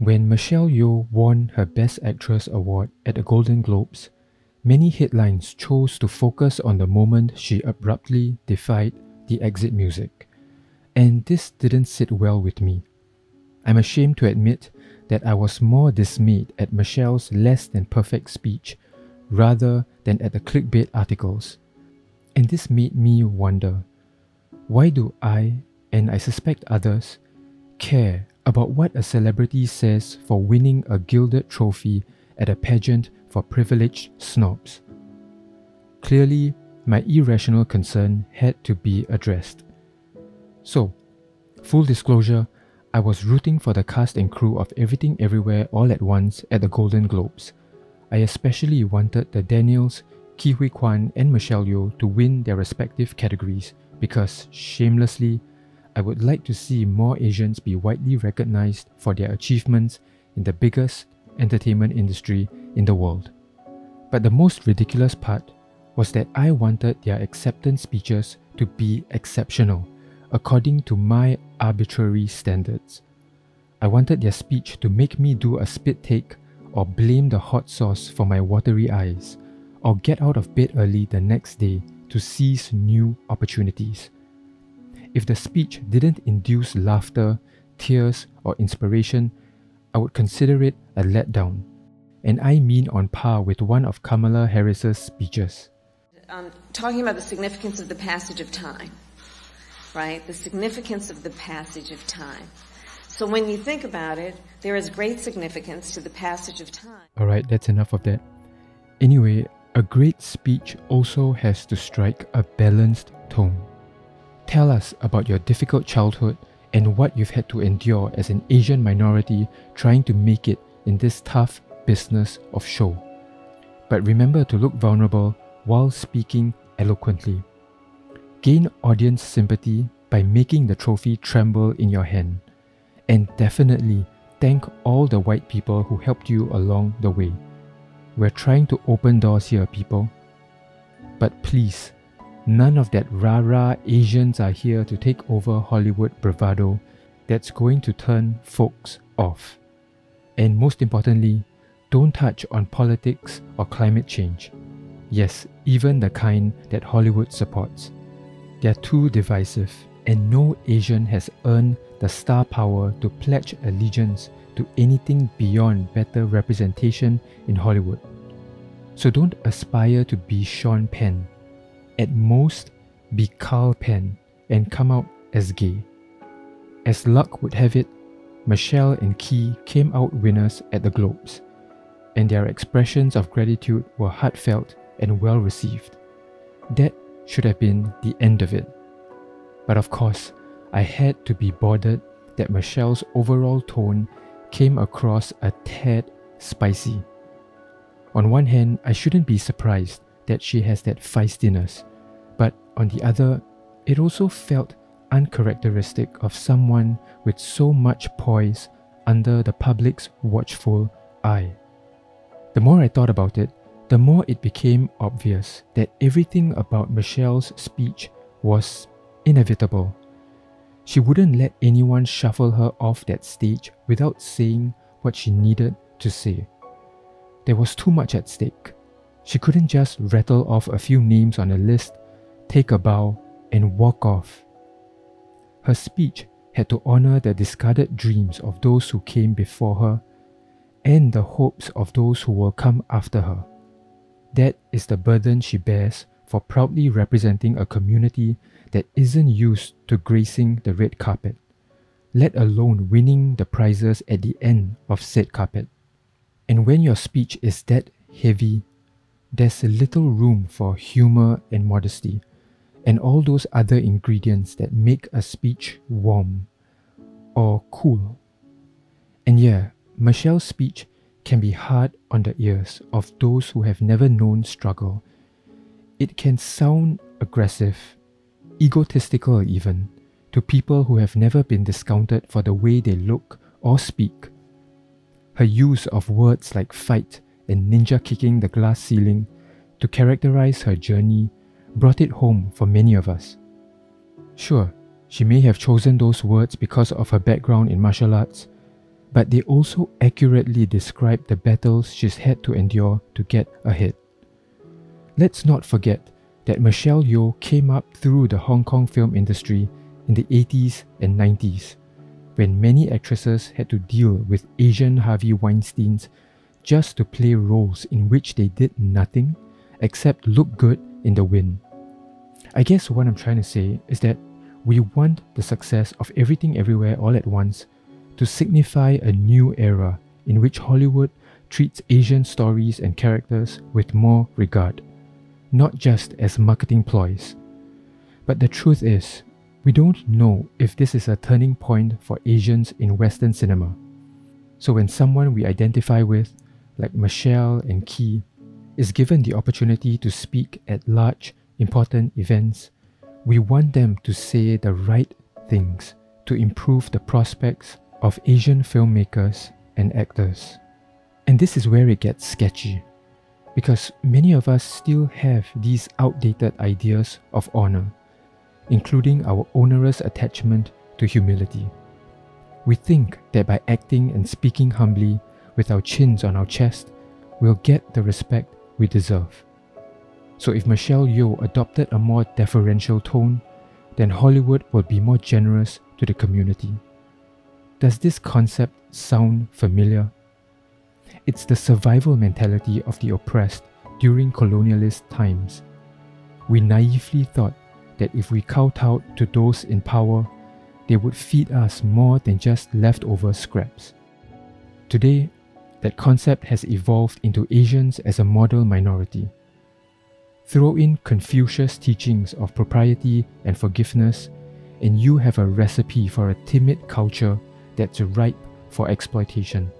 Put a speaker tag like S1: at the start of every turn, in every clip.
S1: When Michelle Yeoh won her Best Actress award at the Golden Globes, many headlines chose to focus on the moment she abruptly defied the exit music. And this didn't sit well with me. I'm ashamed to admit that I was more dismayed at Michelle's less than perfect speech rather than at the clickbait articles. And this made me wonder, why do I, and I suspect others, care about what a celebrity says for winning a gilded trophy at a pageant for privileged snobs? Clearly, my irrational concern had to be addressed. So, full disclosure, I was rooting for the cast and crew of Everything Everywhere All at Once at the Golden Globes. I especially wanted the Daniels, Ke Huy Quan and Michelle Yeoh to win their respective categories because, shamelessly, I would like to see more Asians be widely recognized for their achievements in the biggest entertainment industry in the world. But the most ridiculous part was that I wanted their acceptance speeches to be exceptional, according to my arbitrary standards. I wanted their speech to make me do a spit take or blame the hot sauce for my watery eyes, or get out of bed early the next day to seize new opportunities. If the speech didn't induce laughter, tears, or inspiration, I would consider it a letdown. And I mean on par with one of Kamala Harris's speeches.
S2: Talking about the significance of the passage of time, right? The significance of the passage of time. So when you think about it, there is great significance to the passage of time.
S1: Alright, that's enough of that. Anyway, a great speech also has to strike a balanced tone. Tell us about your difficult childhood and what you've had to endure as an Asian minority trying to make it in this tough business of show. But remember to look vulnerable while speaking eloquently. Gain audience sympathy by making the trophy tremble in your hand. And definitely thank all the white people who helped you along the way. We're trying to open doors here, people. But please, none of that rah-rah Asians are here to take over Hollywood bravado that's going to turn folks off. And most importantly, don't touch on politics or climate change. Yes, even the kind that Hollywood supports. They're too divisive, and no Asian has earned the star power to pledge allegiance to anything beyond better representation in Hollywood. So don't aspire to be Sean Penn. At most, be Carl Penn and come out as gay. As luck would have it, Michelle and Ke came out winners at the Globes, and their expressions of gratitude were heartfelt and well received. That should have been the end of it. But of course, I had to be bothered that Michelle's overall tone came across a tad spicy. On one hand, I shouldn't be surprised that she has that feistiness, but on the other, it also felt uncharacteristic of someone with so much poise under the public's watchful eye. The more I thought about it, the more it became obvious that everything about Michelle's speech was inevitable. She wouldn't let anyone shuffle her off that stage without saying what she needed to say. There was too much at stake. She couldn't just rattle off a few names on a list, take a bow, and walk off. Her speech had to honor the discarded dreams of those who came before her and the hopes of those who will come after her. That is the burden she bears for proudly representing a community that isn't used to gracing the red carpet, let alone winning the prizes at the end of said carpet. And when your speech is that heavy, there's little room for humor and modesty, and all those other ingredients that make a speech warm or cool. And yeah, Michelle's speech can be hard on the ears of those who have never known struggle. It can sound aggressive, egotistical even, to people who have never been discounted for the way they look or speak. Her use of words like fight and ninja kicking the glass ceiling to characterize her journey brought it home for many of us. Sure, she may have chosen those words because of her background in martial arts, but they also accurately describe the battles she's had to endure to get ahead. Let's not forget that Michelle Yeoh came up through the Hong Kong film industry in the 80s and 90s, when many actresses had to deal with Asian Harvey Weinsteins just to play roles in which they did nothing except look good in the wind. I guess what I'm trying to say is that we want the success of Everything Everywhere All at Once to signify a new era in which Hollywood treats Asian stories and characters with more regard, not just as marketing ploys. But the truth is, we don't know if this is a turning point for Asians in Western cinema. So when someone we identify with, like Michelle and Key, is given the opportunity to speak at large, important events, we want them to say the right things to improve the prospects of Asian filmmakers and actors. And this is where it gets sketchy, because many of us still have these outdated ideas of honor, including our onerous attachment to humility. We think that by acting and speaking humbly with our chins on our chest, we'll get the respect we deserve. So if Michelle Yeoh adopted a more deferential tone, then Hollywood will be more generous to the community. Does this concept sound familiar? It's the survival mentality of the oppressed during colonialist times. We naively thought that if we kowtowed to those in power, they would feed us more than just leftover scraps. Today, that concept has evolved into Asians as a model minority. Throw in Confucius' teachings of propriety and forgiveness, and you have a recipe for a timid culture that's ripe for exploitation.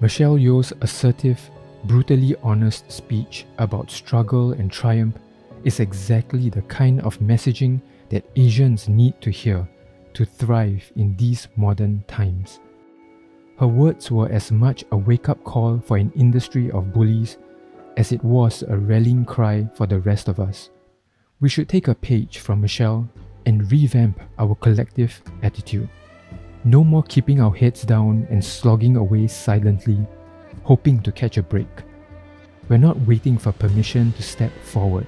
S1: Michelle Yeoh's assertive, brutally honest speech about struggle and triumph is exactly the kind of messaging that Asians need to hear to thrive in these modern times. Her words were as much a wake-up call for an industry of bullies as it was a rallying cry for the rest of us. We should take a page from Michelle and revamp our collective attitude. No more keeping our heads down and slogging away silently, hoping to catch a break. We're not waiting for permission to step forward.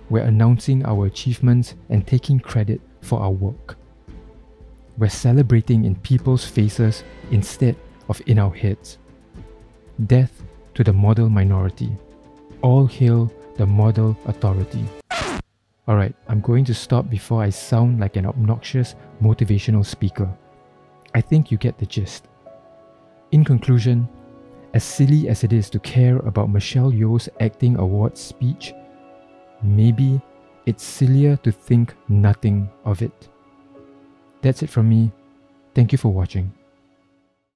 S1: We're announcing our achievements and taking credit for our work. We're celebrating in people's faces instead of in our heads. Death to the model minority. All hail the model authority. Alright, I'm going to stop before I sound like an obnoxious motivational speaker. I think you get the gist. In conclusion, as silly as it is to care about Michelle Yeoh's acting awards speech, maybe it's sillier to think nothing of it. That's it from me. Thank you for watching.